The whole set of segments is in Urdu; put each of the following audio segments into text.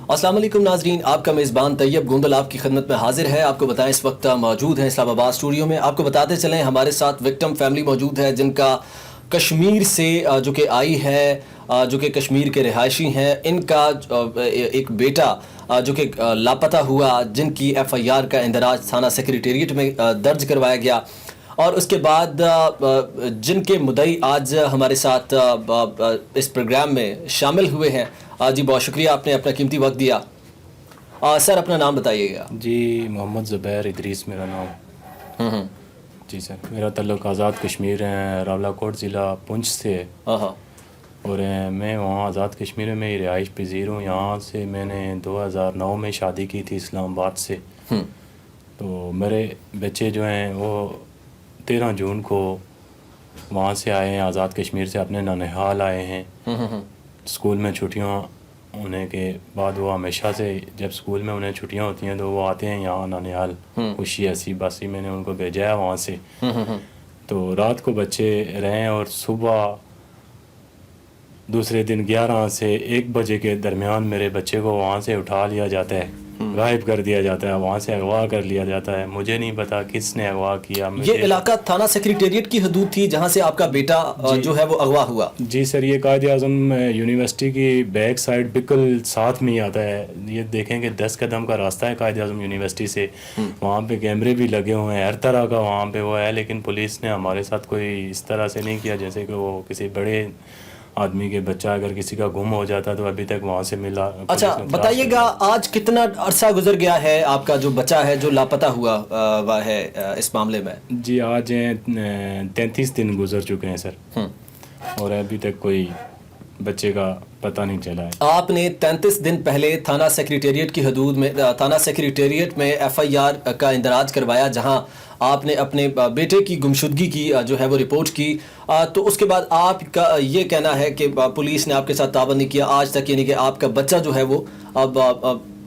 السلام علیکم ناظرین، آپ کا میزبان طیب گوندل آپ کی خدمت میں حاضر ہے۔ آپ کو بتائیں اس وقت موجود ہیں اسلام آباد اسٹوڈیو میں۔ آپ کو بتاتے چلیں ہمارے ساتھ وکٹم فیملی موجود ہے جن کا کشمیر سے جو کہ آئی ہے، جو کہ کشمیر کے رہائشی ہیں۔ ان کا ایک بیٹا جو کہ لاپتہ ہوا، جن کی ایف آئی آر کا اندراج تھانہ سیکریٹریٹ میں درج کروایا گیا، اور اس کے بعد جن کے مدعی آج ہمارے ساتھ اس پروگرام میں شامل ہوئے ہیں۔ جی بہت شکریہ، آپ نے اپنا قیمتی وقت دیا۔ سر اپنا نام بتائیے گا۔ جی محمد زبیر ادریس میرا نام۔ جی سر، میرا تعلق آزاد کشمیر راولہ کوٹ ضلع پونچھ سے ہے، اور میں وہاں آزاد کشمیر میں ہی رہائش پذیر ہوں۔ یہاں سے میں نے 2009 میں شادی کی تھی اسلام آباد سے۔ تو میرے بچے جو ہیں وہ 13 جون کو وہاں سے آئے ہیں، آزاد کشمیر سے اپنے ننہال آئے ہیں۔ اسکول میں چھٹیاں ہونے کے بعد وہ ہمیشہ سے جب اسکول میں انہیں چھٹیاں ہوتی ہیں تو وہ آتے ہیں یہاں ننہال، خوشی ہنسی باسی میں نے ان کو بھیجا ہے وہاں سے۔ تو رات کو بچے رہیں اور صبح دوسرے دن 11 سے 1 بجے کے درمیان میرے بچے کو وہاں سے اٹھا لیا جاتا ہے، غائب کر دیا جاتا ہے، وہاں سے اغوا کر لیا جاتا ہے۔ مجھے نہیں پتا کس نے اغوا کیا۔ یہ علاقہ تھانہ سیکریٹریٹ کی حدود تھی جہاں سے آپ کا بیٹا جو ہے وہ اغوا ہوا؟ جی سر، یہ قائد اعظم یونیورسٹی کی بیک سائڈ بالکل ساتھ میں ہی آتا ہے۔ یہ دیکھیں کہ 10 قدم کا راستہ ہے قائد اعظم یونیورسٹی سے۔ وہاں پہ کیمرے بھی لگے ہوئے ہیں، ہر طرح کا وہاں پہ وہ ہے، لیکن پولیس نے ہمارے ساتھ کوئی اس طرح سے نہیں کیا جیسے کہ وہ کسی بڑے آدمی کے بچہ اگر کسی کا گم ہو جاتا تو ابھی تک وہاں سے ملا۔ اچھا بتائیے گا، آج کتنا عرصہ گزر گیا ہے آپ کا جو بچہ ہے جو لاپتہ ہوا ہے اس معاملے میں؟ جی آج 33 دن گزر چکے ہیں سر، اور ابھی تک کوئی بچے کا پتہ نہیں چلا ہے۔ آپ نے 33 دن پہلے تھانہ سیکریٹریٹ کی حدود میں، تھانہ سیکریٹریٹ میں ایف آئی آر کا اندراج کروایا جہاں آپ نے اپنے بیٹے کی گمشدگی کی جو ہے وہ رپورٹ کی، تو اس کے بعد آپ کا یہ کہنا ہے کہ پولیس نے آپ کے ساتھ تعاون نہیں کیا آج تک، یعنی کہ آپ کا بچہ جو ہے وہ اب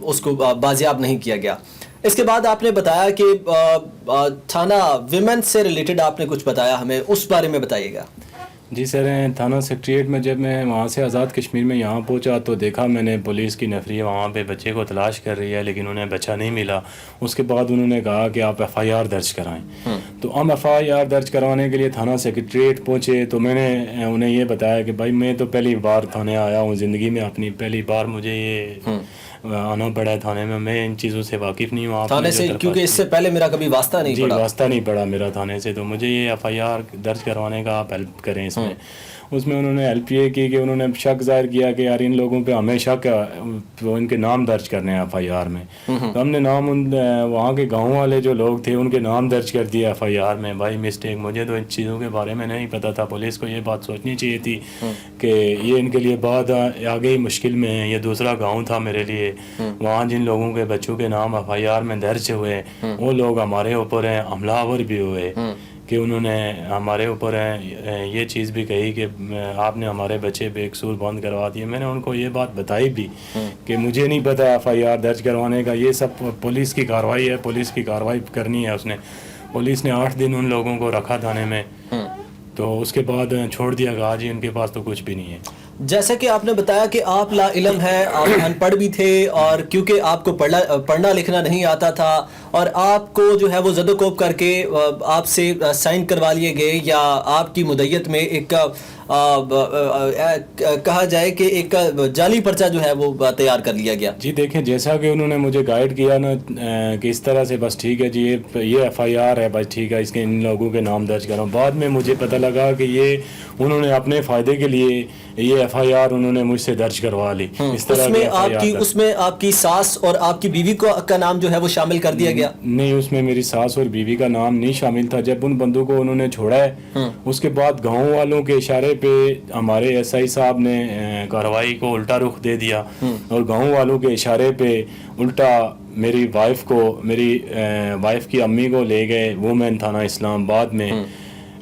اس کو بازیاب نہیں کیا گیا۔ اس کے بعد آپ نے بتایا کہ تھانہ ویمن سے ریلیٹڈ آپ نے کچھ بتایا ہمیں، اس بارے میں بتائیے گا۔ جی سر، تھانہ سیکریٹریٹ میں جب میں وہاں سے آزاد کشمیر میں یہاں پہنچا تو دیکھا میں نے پولیس کی نفری وہاں پہ بچے کو تلاش کر رہی ہے، لیکن انہیں بچہ نہیں ملا۔ اس کے بعد انہوں نے کہا کہ آپ ایف آئی آر درج کرائیں۔ تو ہم ایف آئی آر درج کروانے کے لیے تھانہ سیکریٹریٹ پہنچے تو میں نے انہیں یہ بتایا کہ بھائی میں تو پہلی بار تھانے آیا ہوں زندگی میں، اپنی پہلی بار مجھے یہ آنا پڑا ہے تھانے میں ان چیزوں سے واقف نہیں ہوں۔ تھانے سے کیونکہ اس سے پہلے میرا کبھی واسطہ نہیں پڑا۔ جی واسطہ نہیں پڑا میرا تھانے سے، تو مجھے یہ ایف آئی آر درج کروانے کا آپ ہیلپ کریں اس میں۔ اس میں انہوں نے ہیلپ یہ کی کہ انہوں نے شک ظاہر کیا کہ یار ان لوگوں پہ ہمیں شک ہے، ان کے نام درج کرنے ہیں ایف آئی آر میں۔ تو ہم نے نام وہاں کے گاؤں والے جو لوگ تھے ان کے نام درج کر دیا ایف آئی آر میں۔ بھائی مسٹیک، مجھے تو ان چیزوں کے بارے میں نہیں پتہ تھا۔ پولیس کو یہ بات سوچنی چاہیے تھی کہ یہ ان کے لیے بات آگے ہی مشکل میں ہے۔ یہ دوسرا گاؤں تھا میرے لیے، وہاں جن لوگوں کے بچوں کے نام ایف آئی آر میں درج ہوئے وہ لوگ ہمارے اوپر ہیں حملہ آور بھی ہوئے، کہ انہوں نے ہمارے اوپر یہ چیز بھی کہی کہ آپ نے ہمارے بچے بے قصور بند کروا دیے۔ میں نے ان کو یہ بات بتائی بھی کہ مجھے نہیں پتا ایف آئی آر درج کروانے کا، یہ سب پولیس کی کارروائی ہے، پولیس کی کارروائی کرنی ہے۔ پولیس نے 8 دن ان لوگوں کو رکھا تھانے میں، تو اس کے بعد چھوڑ دیا گیا جی ان کے پاس تو کچھ بھی نہیں ہے۔ جیسا کہ آپ نے بتایا کہ آپ لا علم ہیں، آپ ان پڑھ بھی تھے، اور کیونکہ آپ کو پڑھنا لکھنا نہیں آتا تھا اور آپ کو جو ہے وہ زد و کوب کر کے آپ سے سائن کروا لیے گئے، یا آپ کی مدعیت میں ایک کہا جائے کہ ایک جعلی پرچہ جو ہے وہ تیار کر لیا گیا۔ جی دیکھیں، جیسا کہ انہوں نے مجھے گائیڈ کیا نا کہ اس طرح سے بس ٹھیک ہے جی یہ ایف آئی آر ہے، بس ٹھیک ہے اس کے ان لوگوں کے نام درج کرو۔ بعد میں مجھے پتہ لگا کہ یہ انہوں نے اپنے فائدے کے لیے یہ ایف آئی آر انہوں نے مجھ سے درج کروا لی۔ اس طرح اس میں آپ کی ساس اور آپ کی بیوی کا نام جو ہے وہ شامل کر دیا گیا؟ نہیں، اس میں میری ساس اور بیوی کا نام نہیں شامل تھا۔ جب ان بندوں کو انہوں نے چھوڑا ہے اس کے بعد گاؤں والوں کے اشارے پہ ہمارے ایس آئی صاحب نے کارروائی کو الٹا رخ دے دیا، اور گاؤں والوں کے اشارے پہ الٹا میری وائف کی امی کو لے گئے وومین تھانہ اسلام آباد میں،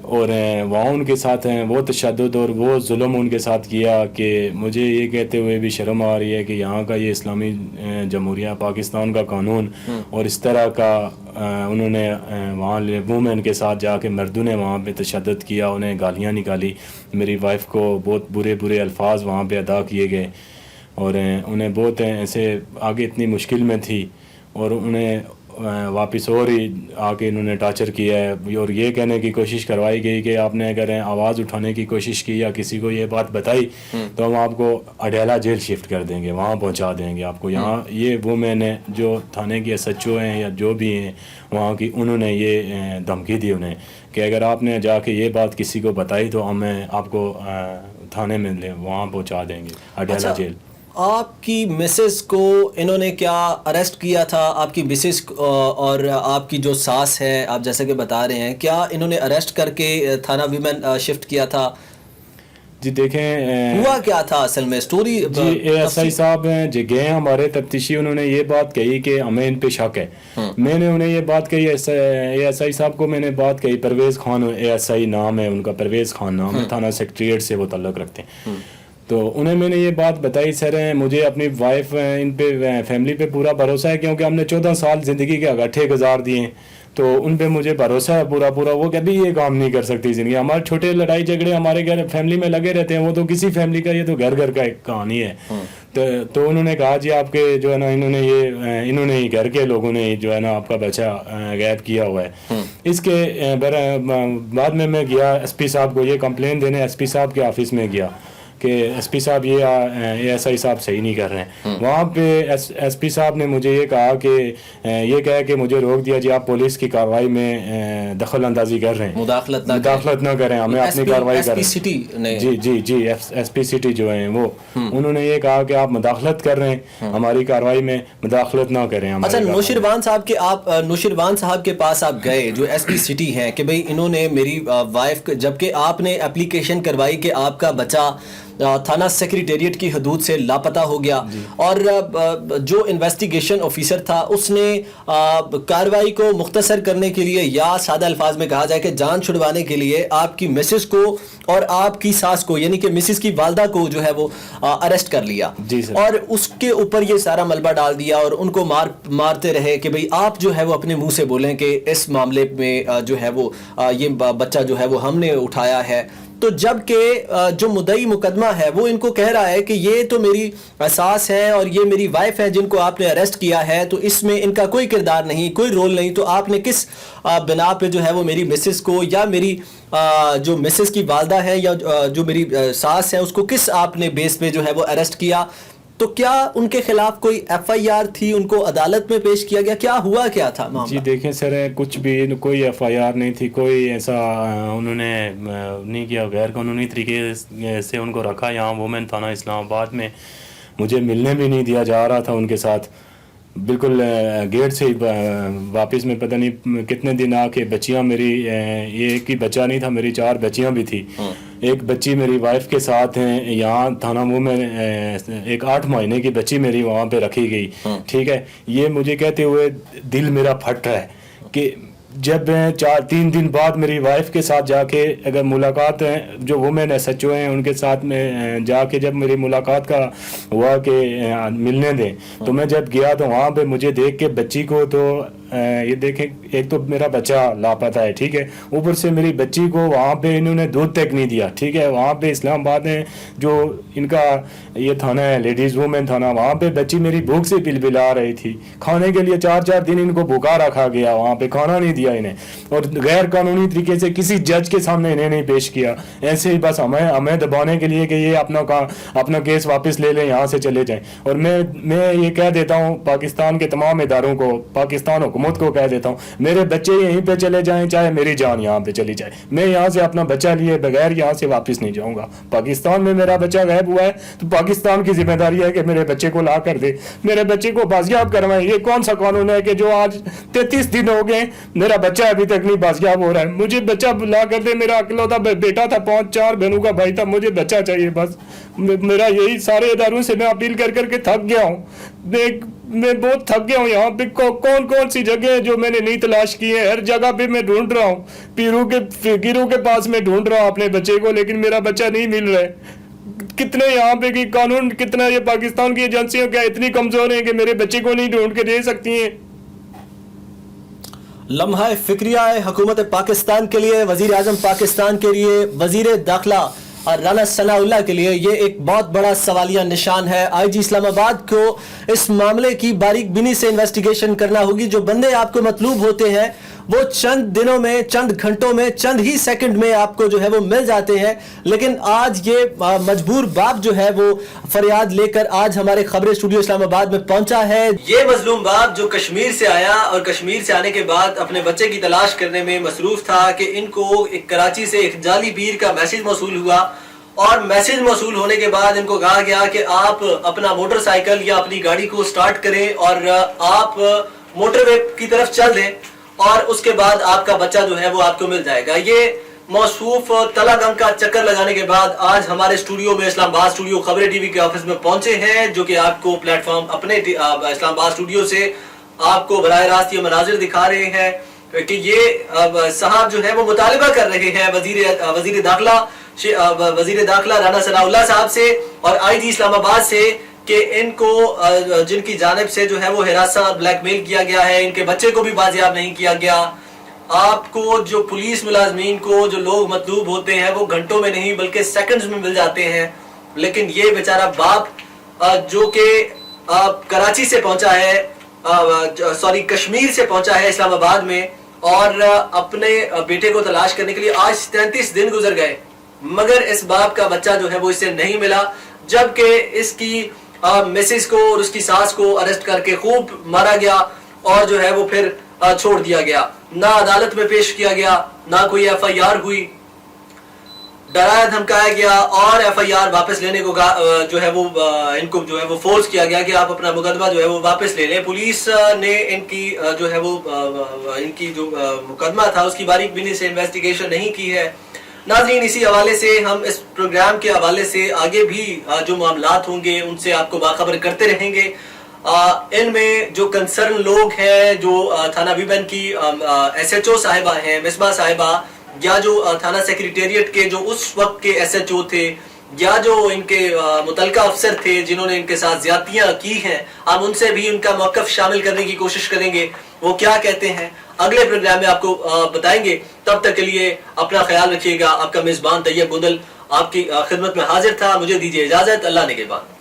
اور وہاں ان کے ساتھ ہیں وہ تشدد اور وہ ظلم ان کے ساتھ کیا کہ مجھے یہ کہتے ہوئے بھی شرم آ رہی ہے کہ یہاں کا یہ اسلامی جمہوریہ پاکستان کا قانون اور اس طرح کا انہوں نے وہاں وومین کے ساتھ جا کے مردوں نے وہاں پہ تشدد کیا، انہیں گالیاں نکالی، میری وائف کو بہت برے الفاظ وہاں پہ ادا کیے گئے۔ اور انہیں بہت ایسے آگے اتنی مشکل میں تھی اور انہیں واپس اور ہی آ کے انہوں نے ٹارچر کیا ہے اور یہ کہنے کی کوشش کروائی گئی کہ آپ نے اگر آواز اٹھانے کی کوشش کی یا کسی کو یہ بات بتائی تو ہم آپ کو اڈیالہ جیل شفٹ کر دیں گے, وہاں پہنچا دیں گے آپ کو. یہاں یہ وہ میں نے جو تھانے کے ایس ایچ او ہیں یا جو بھی ہیں وہاں کی, انہوں نے یہ دھمکی دی انہیں کہ اگر آپ نے جا کے یہ بات کسی کو بتائی تو ہمیں آپ کو تھانے میں وہاں پہنچا دیں گے اڈیالہ جیل. آپ کی مسز کو انہوں نے کیا اریسٹ کیا تھا؟ آپ کی مسز اور آپ کی جو ساس ہے, آپ جیسے کہ بتا رہے ہیں, کیا انہوں نے اریسٹ کر کے تھانہ ویمن شفٹ کیا تھا؟ جی دیکھیں ہوا کیا تھا اصل میں اسٹوری؟ جی اے ایس آئی صاحب ہیں جو گئے ہیں ہمارے تفتیشی, انہوں نے یہ بات کہی کہ ہمیں ان پہ شک ہے. میں نے انہیں یہ بات کہی, اے ایس آئی صاحب کو میں نے بات کہی, Parvez Khan A S I نام ہے ان کا, پرویز خان نام ہے, تھانہ سیکریٹریٹ سے وہ تعلق رکھتے ہیں. تو انہیں میں نے یہ بات بتائی, سر مجھے اپنی وائف ان پہ فیملی پہ پورا بھروسہ ہے کیونکہ ہم نے 14 سال زندگی کے اگٹھے گزار دیے ہیں, تو ان پہ مجھے بھروسہ ہے پورا. وہ کبھی یہ کام نہیں کر سکتی زندگی. ہمارے چھوٹے لڑائی جھگڑے ہمارے گھر فیملی میں لگے رہتے ہیں, وہ تو کسی فیملی کا, یہ تو گھر کا ایک کہانی ہے. تو انہوں نے کہا جی آپ کے جو ہے نا انہوں نے ہی گھر کے لوگوں نے جو ہے نا آپ کا بچہ غائب کیا ہوا ہے. اس کے بعد میں گیا ایس پی صاحب کو یہ کمپلین دینے, ایس پی صاحب کے آفس میں گیا کہ ایس پی صاحب یہ اے ایس آئی صاحب صحیح نہیں کر رہے ہیں. وہاں پہ ایس پی صاحب نے مجھے یہ کہا کہ یہ کہا کہ مجھے روک دیا, جی آپ پولیس کی کارروائی میں دخل اندازی کر رہے ہیں, مداخلت نہ کریں, ہمیں اپنی کارروائی کریں. جی ایس پی سٹی جو ہیں وہ انہوں نے یہ کہا کہ آپ مداخلت کر رہے ہیں ہماری کارروائی میں, مداخلت نہ کریں. اچھا, نوشیروان صاحب کے آپ نوشیروان صاحب کے پاس آپ گئے جو ایس پی سٹی ہیں کہ بھئی انہوں نے میری وائف, جبکہ آپ نے اپلیکیشن کروائی کہ آپ کا بچہ تھانہ سیکریٹریٹ کی حدود سے لاپتہ ہو گیا, اور جو انویسٹیگیشن آفیسر تھا اس نے کارروائی کو مختصر کرنے کے لیے یا سادہ الفاظ میں کہا جائے کہ جان چھڑوانے کے لیے آپ کی مسز کو اور آپ کی ساس کو یعنی کہ مسز کی والدہ کو جو ہے وہ اریسٹ کر لیا, اور اس کے اوپر یہ سارا ملبہ ڈال دیا اور ان کو مارتے رہے کہ بھئی آپ جو ہے وہ اپنے منہ سے بولیں کہ اس معاملے میں جو ہے وہ یہ بچہ جو ہے وہ ہم نے اٹھایا ہے. تو جب کہ جو مدعی مقدمہ ہے وہ ان کو کہہ رہا ہے کہ یہ تو میری ساس ہے اور یہ میری وائف ہے جن کو آپ نے اریسٹ کیا ہے, تو اس میں ان کا کوئی کردار نہیں, کوئی رول نہیں, تو آپ نے کس بنا پہ جو ہے وہ میری مسز کو یا میری جو مسز کی والدہ ہے یا جو میری ساس ہے اس کو کس آپ نے بیس پہ جو ہے وہ اریسٹ کیا؟ تو کیا ان کے خلاف کوئی ایف آئی آر تھی, ان کو عدالت میں پیش کیا گیا, کیا ہوا کیا تھا معاملہ؟ جی دیکھیں سر, کچھ بھی کوئی ایف آئی آر نہیں تھی, کوئی ایسا انہوں نے نہیں کیا, غیر قانونی طریقے سے ان کو رکھا یہاں وومن تھانہ اسلام آباد میں. مجھے ملنے بھی نہیں دیا جا رہا تھا ان کے ساتھ, بالکل گیٹ سے ہی واپس میں پتہ نہیں کتنے دن آ کے بچیاں میری, یہ ایک ہی بچہ نہیں تھا, میری 4 بچیاں بھی تھی. ایک بچی میری وائف کے ساتھ ہیں یہاں تھانہ وہ میں, ایک 8 مہینے کی بچی میری وہاں پہ رکھی گئی. ٹھیک ہے, یہ مجھے کہتے ہوئے دل میرا پھٹ رہا ہے کہ جب 3 دن بعد میری وائف کے ساتھ جا کے اگر ملاقات جو وومن ایس ایچ او ہیں ان کے ساتھ میں جا کے جب میری ملاقات کا ہوا کہ ملنے دیں, تو میں جب گیا تو وہاں پہ مجھے دیکھ کے بچی کو, تو یہ دیکھیں ایک تو میرا بچہ لاپتہ ہے, ٹھیک ہے, اوپر سے میری بچی کو وہاں پہ انہوں نے دودھ تک نہیں دیا. ٹھیک ہے, وہاں پہ اسلام آباد میں جو ان کا یہ تھانہ ہے لیڈیز وومن تھانہ, وہاں پہ بچی میری بھوک سے بلبلا رہی تھی, کھانے کے لیے 4 دن ان کو بھوکا رکھا گیا, وہاں پہ کھانا نہیں دیا انہیں, اور غیر قانونی طریقے سے کسی جج کے سامنے انہیں نہیں پیش کیا, ایسے ہی بس ہمیں دبانے کے لیے کہ یہ اپنا کیس واپس لے لیں, یہاں سے چلے جائیں. اور میں یہ کہہ دیتا ہوں پاکستان کے تمام اداروں کو, پاکستان حکومت کو کہہ دیتا ہوں, میرے بچے یہیں پہ چلے جائیں چاہے میری جان یہاں پہ چلی جائے, میں یہاں سے اپنا بچہ لیے بغیر یہاں سے واپس نہیں جاؤں گا. پاکستان میں میرا بچہ غائب ہوا ہے تو پاکستان کی ذمہ داری ہے کہ میرے بچے کو لا کر دے, میرے بچے کو بازیاب کروائیں. یہ کون سا قانون ہے کہ جو آج 33 دن ہو گئے میرا بچہ ابھی تک نہیں بازیاب ہو رہا ہے؟ مجھے بچہ لا کر دے, میرا اکلوتا بیٹا تھا, 4 بہنوں کا بھائی تھا, مجھے بچہ چاہیے بس. میرا یہی سارے اداروں سے میں اپیل کر کے تھک گیا ہوں, میں بہت تھک گیا ہوں. یہاں پہ کون سی جگہ ہے جو میں نے نہیں تلاش کی ہے, ہر جگہ پہ میں ڈھونڈ رہا ہوں, پیروں کے فقیروں کے پاس میں ڈھونڈ رہا ہوں اپنے بچے کو, لیکن میرا بچہ نہیں مل رہا ہے. کتنے یہاں پہ کی قانون, کتنا یہ پاکستان کی ایجنسیوں کیا اتنی کمزور ہیں کہ میرے بچے کو نہیں ڈھونڈ کے دے سکتی ہیں. لمحہ فکریہ ہے حکومت پاکستان کے لیے, وزیر اعظم پاکستان کے لیے, وزیر داخلہ اور رانا ثناء اللہ کے لیے یہ ایک بہت بڑا سوالیہ نشان ہے. آئی جی اسلام آباد کو اس معاملے کی باریک بینی سے انویسٹیگیشن کرنا ہوگی. جو بندے آپ کو مطلوب ہوتے ہیں وہ چند دنوں میں, چند گھنٹوں میں, چند ہی سیکنڈ میں آپ کو جو ہے وہ مل جاتے ہیں. لیکن آج یہ مجبور باپ جو ہے وہ فریاد لے کر آج ہمارے خبر اسٹوڈیو اسلام آباد میں پہنچا ہے. یہ مظلوم باپ جو کشمیر سے آیا اور کشمیر سے آنے کے بعد اپنے بچے کی تلاش کرنے میں مصروف تھا کہ ان کو ایک کراچی سے ایک جعلی پیر کا میسج موصول ہوا, اور میسج موصول ہونے کے بعد ان کو کہا گیا کہ آپ اپنا موٹر سائیکل یا اپنی گاڑی کو سٹارٹ کریں اور آپ موٹر وے کی طرف چل دیں, اور اس کے بعد آپ کا بچہ جو ہے وہ آپ کو مل جائے گا. یہ موصوف تلا گنگ کا چکر لگانے کے بعد آج ہمارے اسٹوڈیو میں, اسلام آباد اسٹوڈیو خبر ٹی وی کے آفس میں پہنچے ہیں, جو کہ آپ کو پلیٹ فارم اپنے اسلام آباد اسٹوڈیو سے آپ کو براہ راست یہ مناظر دکھا رہے ہیں کہ یہ صاحب جو ہے وہ مطالبہ کر رہے ہیں وزیر داخلہ رانا ثناء اللہ صاحب سے اور آئی جی اسلام آباد سے کہ ان کو جن کی جانب سے جو ہے وہ ہراساں اور بلیک میل کیا گیا ہے, ان کے بچے کو بھی بازیاب نہیں کیا گیا. آپ کو جو پولیس ملازمین کو جو لوگ مطلوب ہوتے ہیں وہ گھنٹوں میں نہیں بلکہ سیکنڈز میں مل جاتے ہیں, لیکن یہ بیچارہ باپ جو کہ کراچی سے پہنچا ہے, کشمیر سے پہنچا ہے اسلام آباد میں, اور اپنے بیٹے کو تلاش کرنے کے لیے آج 33 دن گزر گئے, مگر اس باپ کا بچہ جو ہے وہ اس سے نہیں ملا, جبکہ اس کی مسز کو اور اس کی ساس کو اریسٹ کر کے خوب مارا گیا اور جو ہے وہ پھر چھوڑ دیا گیا. نہ عدالت میں پیش کیا گیا, نہ کوئی ایف آئی آر ہوئی, ڈرایا دھمکایا گیا اور ایف آئی آر واپس لینے کو جو ہے وہ ان کو جو ہے وہ فورس کیا گیا کہ آپ اپنا مقدمہ جو ہے وہ واپس لے لیں. پولیس نے ان کی جو ہے وہ ان کی جو مقدمہ تھا اس کی باریک بینی سے انویسٹیگیشن نہیں کی ہے. ناظرین, اسی حوالے سے ہم اس پروگرام کے حوالے سے آگے بھی جو معاملات ہوں گے ان سے آپ کو باخبر کرتے رہیں گے. ان میں جو کنسرن لوگ ہیں, جو تھانہ ویبن کی ایس ایچ او صاحبہ ہیں مصباح صاحبہ, یا جو تھانہ سیکریٹریٹ کے جو اس وقت کے ایس ایچ او تھے, یا جو ان کے متعلقہ افسر تھے جنہوں نے ان کے ساتھ زیادتیاں کی ہیں, ہم ان سے بھی ان کا موقف شامل کرنے کی کوشش کریں گے. وہ کیا کہتے ہیں اگلے پروگرام میں آپ کو بتائیں گے. تب تک کے لیے اپنا خیال رکھیے گا. آپ کا میزبان طیب گندل آپ کی خدمت میں حاضر تھا. مجھے دیجیے اجازت. اللہ نگہبان.